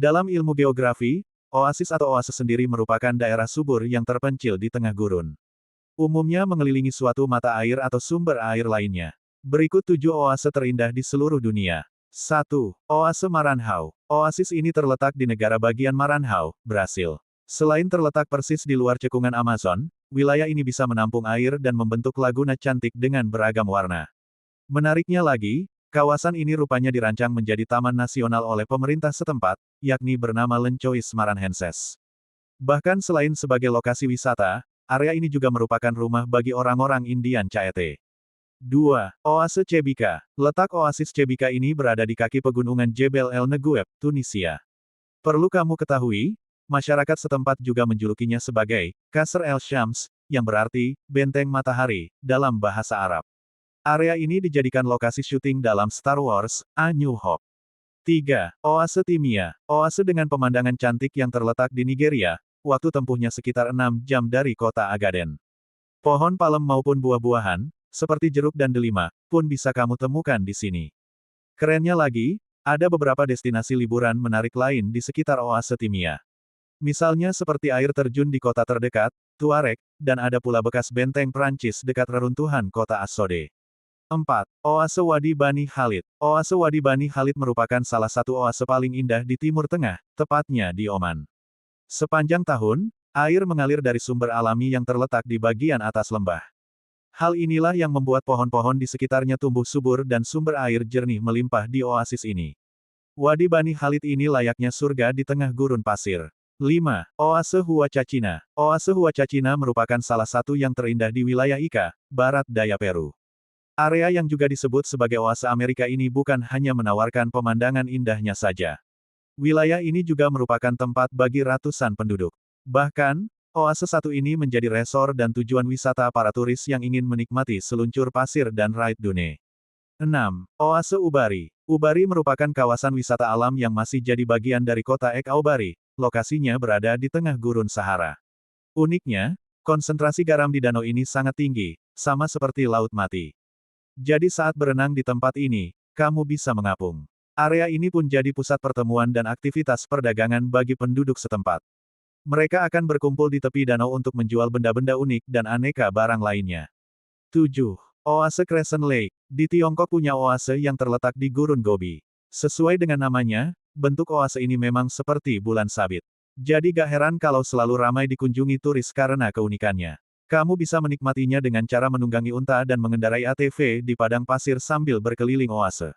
Dalam ilmu geografi, oasis atau oase sendiri merupakan daerah subur yang terpencil di tengah gurun. Umumnya mengelilingi suatu mata air atau sumber air lainnya. Berikut 7 oase terindah di seluruh dunia. 1. Oase Maranhão. Oasis ini terletak di negara bagian Maranhão, Brasil. Selain terletak persis di luar cekungan Amazon, wilayah ini bisa menampung air dan membentuk laguna cantik dengan beragam warna. Menariknya lagi, kawasan ini rupanya dirancang menjadi taman nasional oleh pemerintah setempat, yakni bernama Lencois Maranhenses. Bahkan selain sebagai lokasi wisata, area ini juga merupakan rumah bagi orang-orang Indian Caete. 2. Oase Cebika. Letak oasis Cebika ini berada di kaki pegunungan Jebel El Negueb, Tunisia. Perlu kamu ketahui, masyarakat setempat juga menjulukinya sebagai Qasr El Shams, yang berarti benteng matahari dalam bahasa Arab. Area ini dijadikan lokasi syuting dalam Star Wars: A New Hope. 3. Oase Timia. Oase dengan pemandangan cantik yang terletak di Nigeria, waktu tempuhnya sekitar 6 jam dari kota Agaden. Pohon palem maupun buah-buahan, seperti jeruk dan delima, pun bisa kamu temukan di sini. Kerennya lagi, ada beberapa destinasi liburan menarik lain di sekitar oase Timia. Misalnya seperti air terjun di kota terdekat, Tuareg, dan ada pula bekas benteng Prancis dekat reruntuhan kota Assode. 4. Oase Wadi Bani Khalid. Oase Wadi Bani Khalid merupakan salah satu oase paling indah di Timur Tengah, tepatnya di Oman. Sepanjang tahun, air mengalir dari sumber alami yang terletak di bagian atas lembah. Hal inilah yang membuat pohon-pohon di sekitarnya tumbuh subur dan sumber air jernih melimpah di oasis ini. Wadi Bani Khalid ini layaknya surga di tengah gurun pasir. 5. Oase Huacachina. Oase Huacachina merupakan salah satu yang terindah di wilayah Ica, barat daya Peru. Area yang juga disebut sebagai oase Amerika ini bukan hanya menawarkan pemandangan indahnya saja. Wilayah ini juga merupakan tempat bagi ratusan penduduk. Bahkan, oase satu ini menjadi resor dan tujuan wisata para turis yang ingin menikmati seluncur pasir dan raid dune. 6. Oase Ubari. Ubari merupakan kawasan wisata alam yang masih jadi bagian dari kota Ek Aubari, lokasinya berada di tengah gurun Sahara. Uniknya, konsentrasi garam di danau ini sangat tinggi, sama seperti Laut Mati. Jadi saat berenang di tempat ini, kamu bisa mengapung. Area ini pun jadi pusat pertemuan dan aktivitas perdagangan bagi penduduk setempat. Mereka akan berkumpul di tepi danau untuk menjual benda-benda unik dan aneka barang lainnya. 7. Oase Crescent Lake. Di Tiongkok punya oase yang terletak di Gurun Gobi. Sesuai dengan namanya, bentuk oase ini memang seperti bulan sabit. Jadi gak heran kalau selalu ramai dikunjungi turis karena keunikannya. Kamu bisa menikmatinya dengan cara menunggangi unta dan mengendarai ATV di padang pasir sambil berkeliling oase.